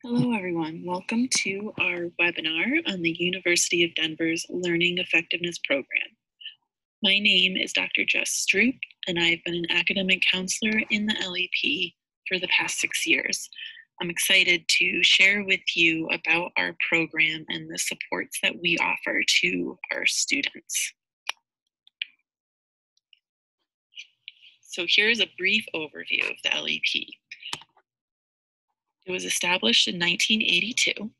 Hello, everyone. Welcome to our webinar on the University of Denver's Learning Effectiveness Program. My name is Dr. Jess Stroop, and I've been an academic counselor in the LEP for the past 6 years. I'm excited to share with you about our program and the supports that we offer to our students. So here's a brief overview of the LEP. It was established in 1982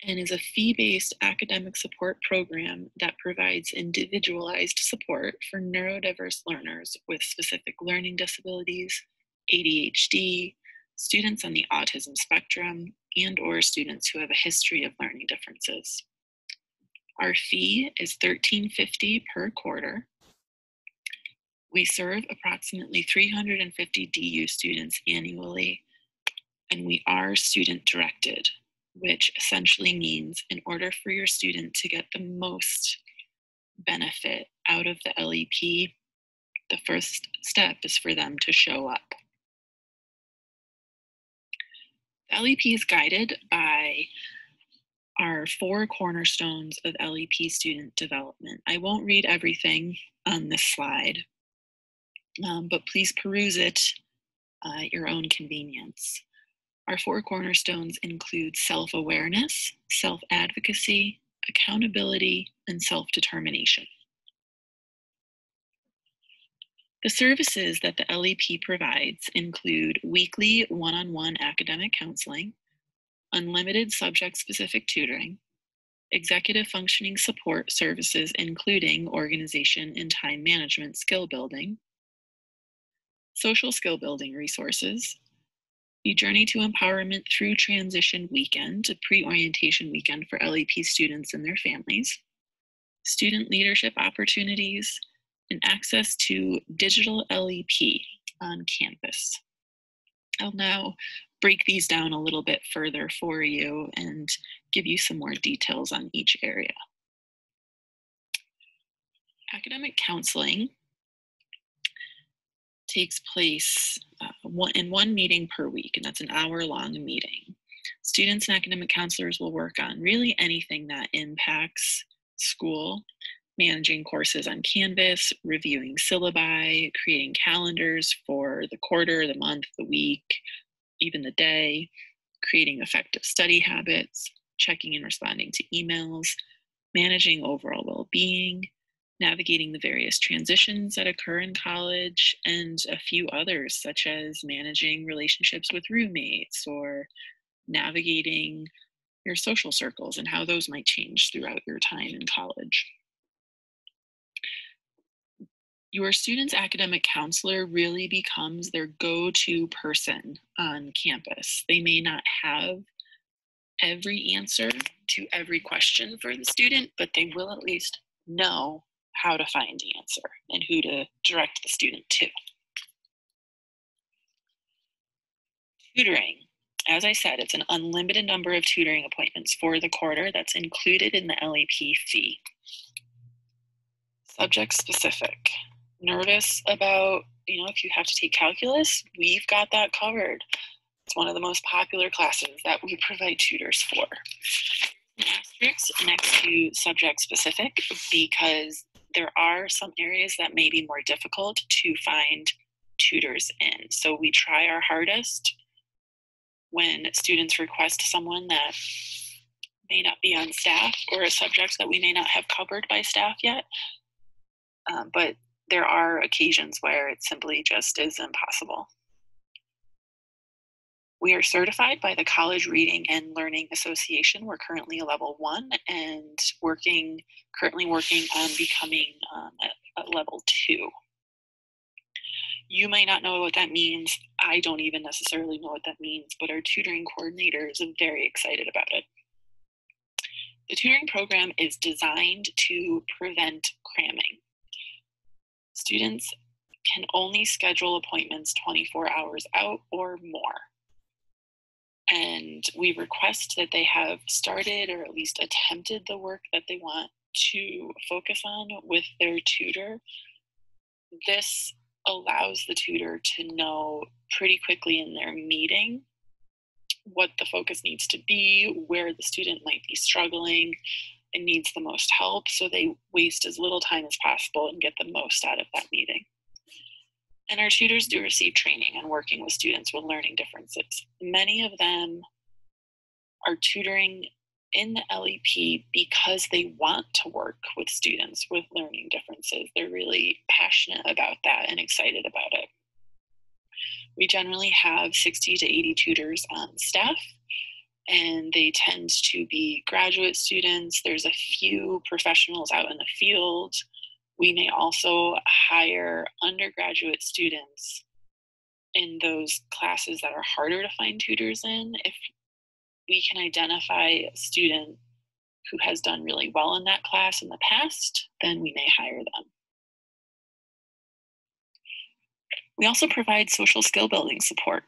and is a fee-based academic support program that provides individualized support for neurodiverse learners with specific learning disabilities, ADHD, students on the Autism Spectrum, and/or students who have a history of learning differences. Our fee is $13.50 per quarter. We serve approximately 350 DU students annually, and we are student-directed, which essentially means in order for your student to get the most benefit out of the LEP, the first step is for them to show up. The LEP is guided by our 4 cornerstones of LEP student development. I won't read everything on this slide, but please peruse it at your own convenience. Our 4 cornerstones include self-awareness, self-advocacy, accountability, and self-determination. The services that the LEP provides include weekly one-on-one academic counseling, unlimited subject-specific tutoring, executive functioning support services including organization and time management skill building, social skill building resources, the Journey to Empowerment Through Transition Weekend, a pre-orientation weekend for LEP students and their families, student leadership opportunities, and access to digital LEP on campus. I'll now break these down a little bit further for you and give you some more details on each area. Academic counseling takes place in one meeting per week, and that's an hour-long meeting. Students and academic counselors will work on really anything that impacts school, managing courses on Canvas, reviewing syllabi, creating calendars for the quarter, the month, the week, even the day, creating effective study habits, checking and responding to emails, managing overall well-being, navigating the various transitions that occur in college, and a few others, such as managing relationships with roommates or navigating your social circles and how those might change throughout your time in college. Your student's academic counselor really becomes their go-to person on campus. They may not have every answer to every question for the student, but they will at least know how to find the answer and who to direct the student to. Tutoring. As I said, it's an unlimited number of tutoring appointments for the quarter that's included in the LEP fee. Subject specific. Nervous about, if you have to take calculus, we've got that covered. It's one of the most popular classes that we provide tutors for. Asterisks next to subject specific because there are some areas that may be more difficult to find tutors in. So we try our hardest when students request someone that may not be on staff or a subject that we may not have covered by staff yet. But there are occasions where it simply just is impossible. We are certified by the College Reading and Learning Association. We're currently a level 1 and currently working on becoming a level 2. You may not know what that means. I don't even necessarily know what that means, but our tutoring coordinator is very excited about it. The tutoring program is designed to prevent cramming. Students can only schedule appointments 24 hours out or more. And we request that they have started or at least attempted the work that they want to focus on with their tutor. This allows the tutor to know pretty quickly in their meeting what the focus needs to be, where the student might be struggling and needs the most help, so they waste as little time as possible and get the most out of that meeting. And our tutors do receive training on working with students with learning differences. Many of them are tutoring in the LEP because they want to work with students with learning differences. They're really passionate about that and excited about it. We generally have 60 to 80 tutors on staff, and they tend to be graduate students. There's a few professionals out in the field. We may also hire undergraduate students in those classes that are harder to find tutors in. If we can identify a student who has done really well in that class in the past, then we may hire them. We also provide social skill building support.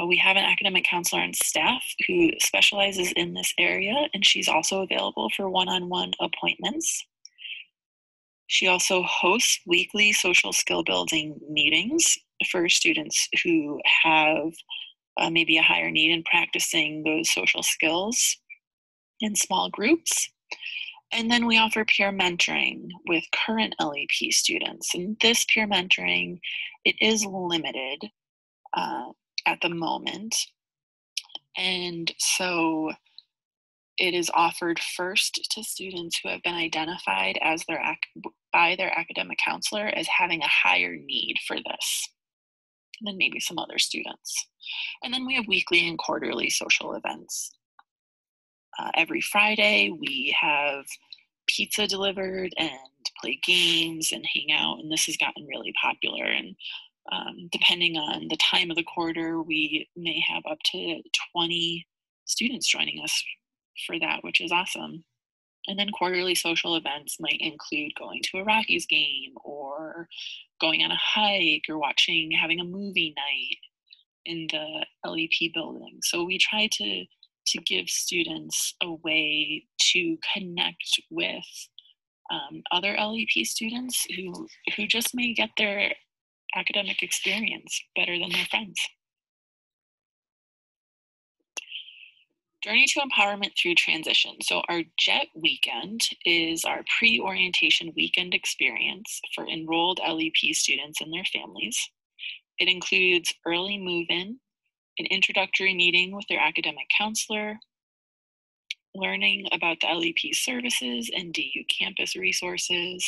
We have an academic counselor on staff who specializes in this area, and she's also available for one-on-one appointments. She also hosts weekly social skill building meetings for students who have maybe a higher need in practicing those social skills in small groups. And then we offer peer mentoring with current LEP students. And this peer mentoring, it is limited at the moment. And so it is offered first to students who have been identified as by their academic counselor as having a higher need for this than maybe some other students. And then we have weekly and quarterly social events. Every Friday, we have pizza delivered and play games and hang out, and this has gotten really popular. And depending on the time of the quarter, we may have up to 20 students joining us for that, which is awesome. And then quarterly social events might include going to a Rockies game or going on a hike or having a movie night in the LEP building. So we try to give students a way to connect with other LEP students who just may get their academic experience better than their friends. Journey to Empowerment Through Transition. So our JET weekend is our pre-orientation weekend experience for enrolled LEP students and their families. It includes early move-in, an introductory meeting with their academic counselor, learning about the LEP services and DU campus resources,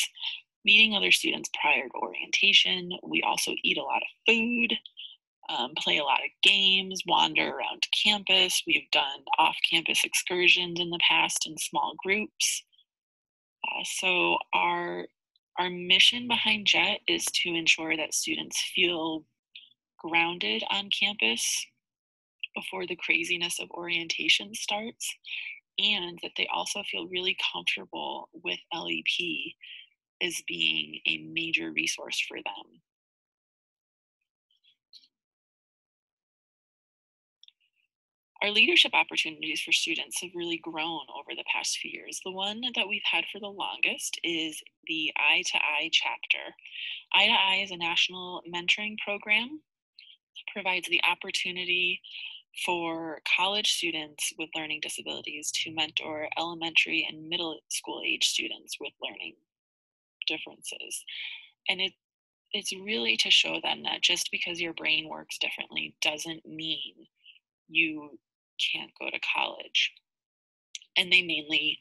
meeting other students prior to orientation. We also eat a lot of food, play a lot of games, wander around campus. We've done off-campus excursions in the past in small groups. So our mission behind JET is to ensure that students feel grounded on campus before the craziness of orientation starts, and that they also feel really comfortable with LEP as being a major resource for them. Our leadership opportunities for students have really grown over the past few years. The one that we've had for the longest is the Eye to Eye chapter. Eye to Eye is a national mentoring program that provides the opportunity for college students with learning disabilities to mentor elementary and middle school age students with learning differences. And it's really to show them that just because your brain works differently doesn't mean you can't go to college. And they mainly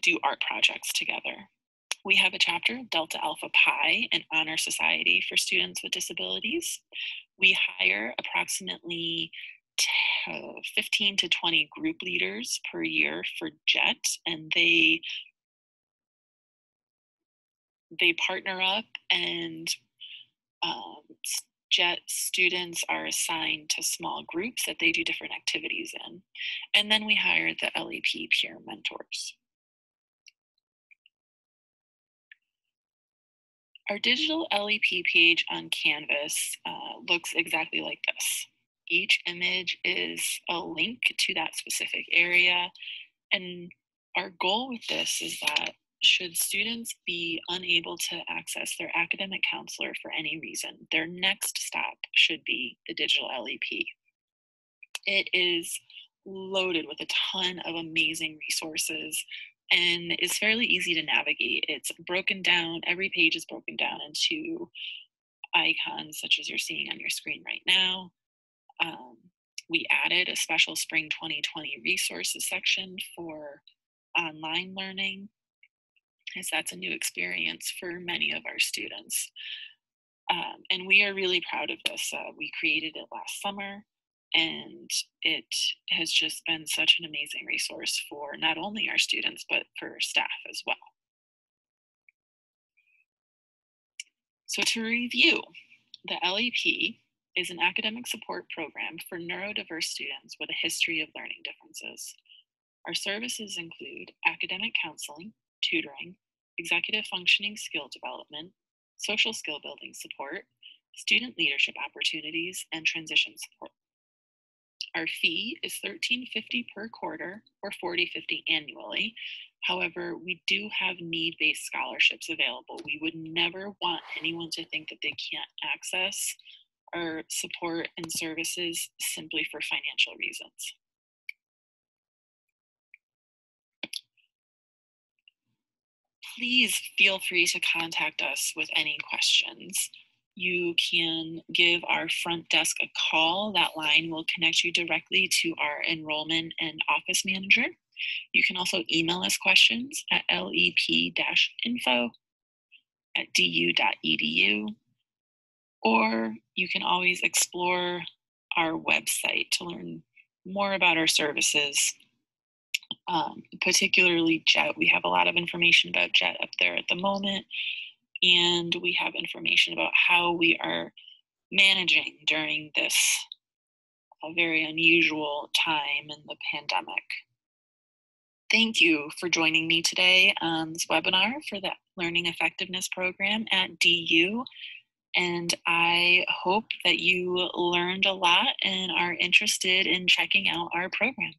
do art projects together. We have a chapter, Delta Alpha Pi, an honor society for students with disabilities. We hire approximately 15 to 20 group leaders per year for JET, and they partner up, and JET students are assigned to small groups that they do different activities in. And then we hire the LEP peer mentors. Our digital LEP page on Canvas looks exactly like this. Each image is a link to that specific area. And our goal with this is that should students be unable to access their academic counselor for any reason, their next stop should be the digital LEP. It is loaded with a ton of amazing resources and is fairly easy to navigate. It's broken down, every page is broken down into icons such as you're seeing on your screen right now. We added a special spring 2020 resources section for online learning, as that's a new experience for many of our students. And we are really proud of this. We created it last summer, and it has just been such an amazing resource for not only our students, but for staff as well. So to review, the LEP is an academic support program for neurodiverse students with a history of learning differences. Our services include academic counseling, tutoring, executive functioning skill development, social skill building support, student leadership opportunities, and transition support. Our fee is $13.50 per quarter or $40.50 annually. However, we do have need-based scholarships available. We would never want anyone to think that they can't access our support and services simply for financial reasons. Please feel free to contact us with any questions. You can give our front desk a call. That line will connect you directly to our enrollment and office manager. You can also email us questions at lep-info@du.edu, or you can always explore our website to learn more about our services, particularly JET. We have a lot of information about JET up there at the moment, and we have information about how we are managing during this very unusual time in the pandemic. Thank you for joining me today on this webinar for the Learning Effectiveness Program at DU. And I hope that you learned a lot and are interested in checking out our program.